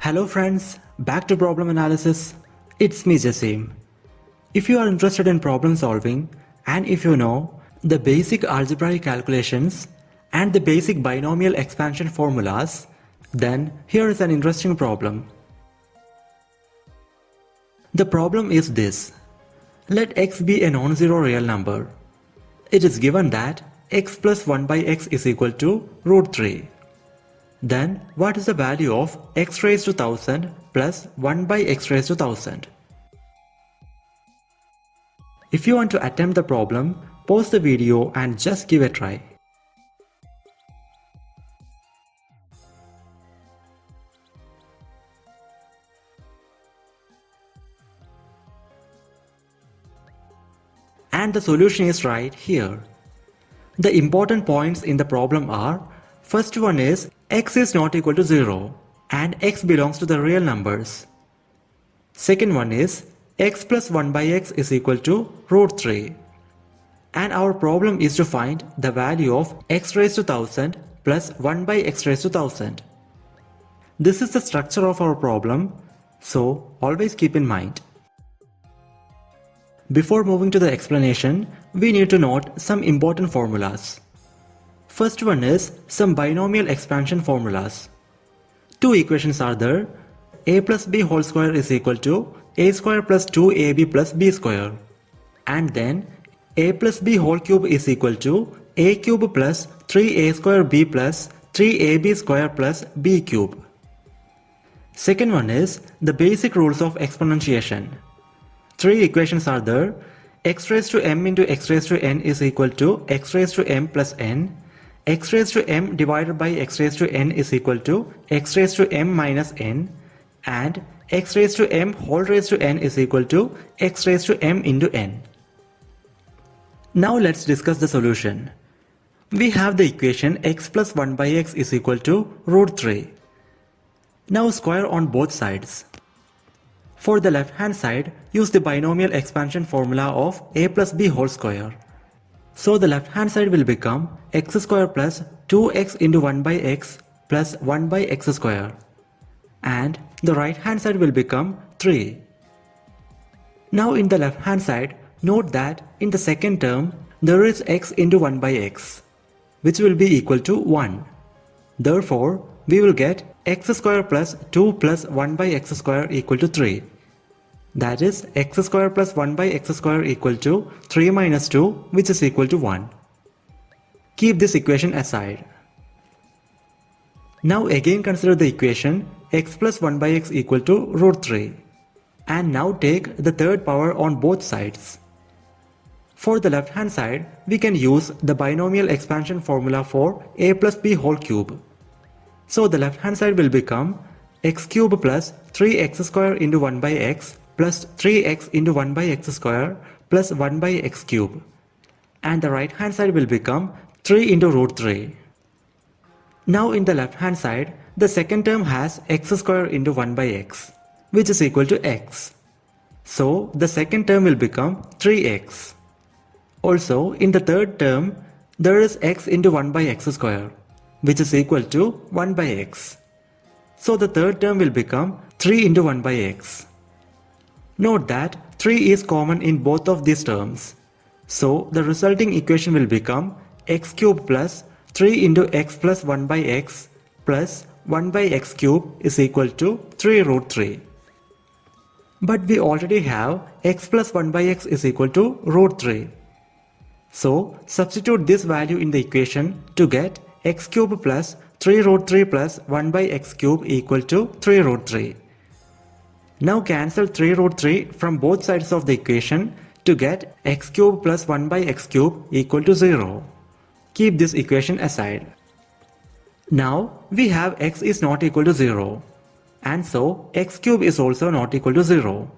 Hello friends, back to problem analysis. It's me Jassim. If you are interested in problem solving and if you know the basic algebraic calculations and the basic binomial expansion formulas, then here is an interesting problem. The problem is this. Let x be a non-zero real number. It is given that x plus 1 by x is equal to root 3. Then what is the value of x raised to 1000 plus 1 by x raised to 1000? If you want to attempt the problem, pause the video and just give a try. And the solution is right here. The important points in the problem are, first one is x is not equal to 0 and x belongs to the real numbers. Second one is x plus 1 by x is equal to root 3. And our problem is to find the value of x raised to 1000 plus 1 by x raised to 1000. This is the structure of our problem, so always keep in mind. Before moving to the explanation, we need to note some important formulas. First one is some binomial expansion formulas. Two equations are there. A plus b whole square is equal to a square plus 2ab plus b square. And then a plus b whole cube is equal to a cube plus 3a square b plus 3ab square plus b cube. Second one is the basic rules of exponentiation. Three equations are there. X raised to m into x raised to n is equal to x raised to m plus n. X raised to m divided by x raised to n is equal to x raised to m minus n. And x raised to m whole raised to n is equal to x raised to m into n. Now let's discuss the solution. We have the equation x plus 1 by x is equal to root 3. Now square on both sides. For the left hand side, use the binomial expansion formula of a plus b whole square. So the left hand side will become x square plus 2x into 1 by x plus 1 by x square. And the right hand side will become 3. Now in the left hand side, note that in the second term, there is x into 1 by x, which will be equal to 1. Therefore, we will get x square plus 2 plus 1 by x square equal to 3. That is x square plus 1 by x square equal to 3 minus 2, which is equal to 1. Keep this equation aside. Now again consider the equation x plus 1 by x equal to root 3. And now take the third power on both sides. For the left hand side, we can use the binomial expansion formula for a plus b whole cube. So the left hand side will become x cube plus 3x square into 1 by x plus 3x into 1 by x square plus 1 by x cube. And the right hand side will become 3 into root 3. Now in the left hand side, the second term has x square into 1 by x, which is equal to x. So the second term will become 3x. Also in the third term, there is x into 1 by x square, which is equal to 1 by x. So the third term will become 3 into 1 by x. Note that 3 is common in both of these terms. So the resulting equation will become x cube plus 3 into x plus 1 by x plus 1 by x cube is equal to 3 root 3. But we already have x plus 1 by x is equal to root 3. So substitute this value in the equation to get x cube plus 3 root 3 plus 1 by x cube equal to 3 root 3. Now cancel 3 root 3 from both sides of the equation to get x cube plus 1 by x cube equal to 0. Keep this equation aside. Now we have x is not equal to 0. And so x cube is also not equal to 0.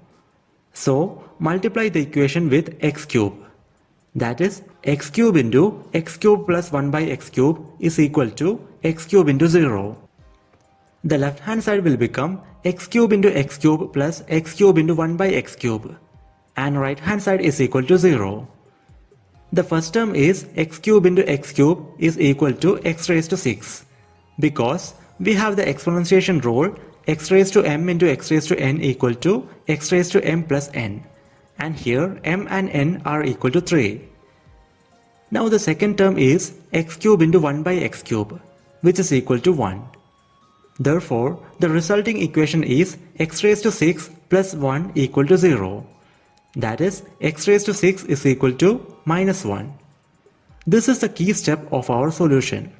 So multiply the equation with x cube. That is x cube into x cube plus 1 by x cube is equal to x cube into 0. The left hand side will become x cube into x cube plus x cube into 1 by x cube. And right hand side is equal to 0. The first term is x cube into x cube is equal to x raised to 6. Because we have the exponentiation rule x raised to m into x raised to n equal to x raised to m plus n. And here m and n are equal to 3. Now the second term is x cube into 1 by x cube, which is equal to 1. Therefore, the resulting equation is x raised to 6 plus 1 equal to 0. That is, x raised to 6 is equal to minus 1. This is the key step of our solution.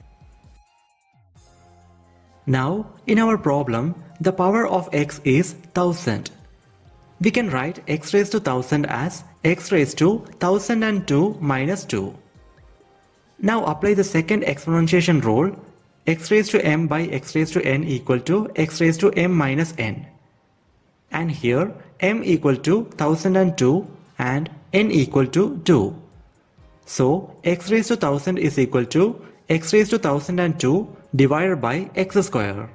Now, in our problem, the power of x is 1000. We can write x raised to 1000 as x raised to 1002 minus 2. Now apply the second exponentiation rule, x raised to m by x raised to n equal to x raised to m minus n. And here m equal to 1002 and n equal to 2. So x raised to 1000 is equal to x raised to 1002 divided by x square.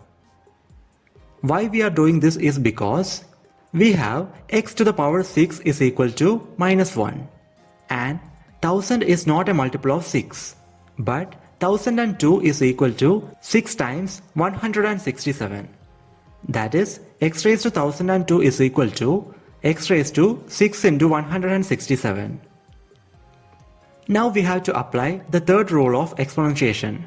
Why we are doing this is because we have x to the power 6 is equal to minus 1 and 1000 is not a multiple of 6, but 1002 is equal to 6 times 167. That is, x raised to 1002 is equal to x raised to 6 into 167. Now we have to apply the third rule of exponentiation.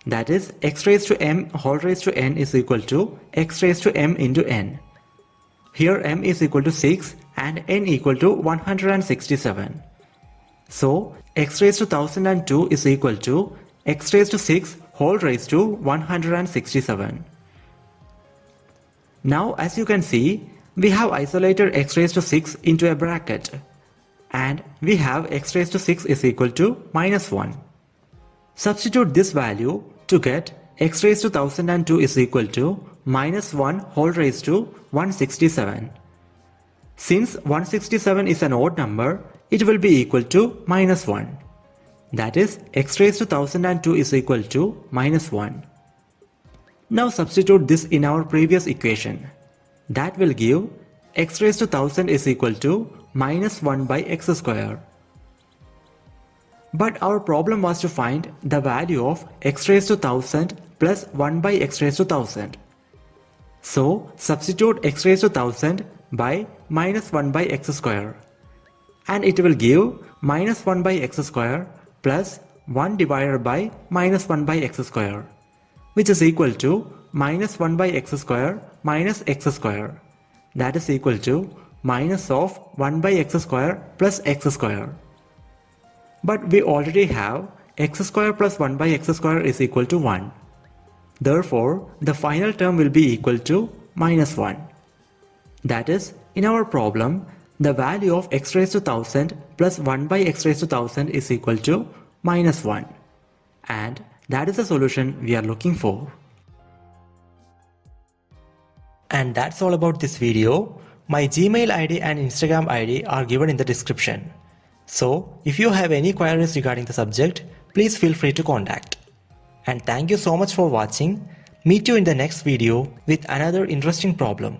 That is, x raised to m whole raised to n is equal to x raised to m into n. Here m is equal to 6 and n equal to 167. So x raised to 1002 is equal to x raised to 6 whole raised to 167. Now as you can see, we have isolated x raised to 6 into a bracket and we have x raised to 6 is equal to minus 1. Substitute this value to get x raised to 1002 is equal to minus 1 whole raised to 167. Since 167 is an odd number, it will be equal to minus 1. That is, x raised to 1002 is equal to minus 1. Now substitute this in our previous equation. That will give x raised to 1000 is equal to minus 1 by x square. But our problem was to find the value of x raised to 1000 plus 1 by x raised to 1000. So substitute x raised to 1000 by minus 1 by x square. And it will give minus 1 by x square plus 1 divided by minus 1 by x square, which is equal to minus 1 by x square minus x square. That is equal to minus of 1 by x square plus x square. But we already have x square plus 1 by x square is equal to 1. Therefore, the final term will be equal to minus 1. That is, in our problem, the value of x raised to 1000 plus 1 by x raised to 1000 is equal to minus 1. And that is the solution we are looking for. And that's all about this video. My Gmail ID and Instagram ID are given in the description. So, if you have any queries regarding the subject, please feel free to contact. And thank you so much for watching. Meet you in the next video with another interesting problem.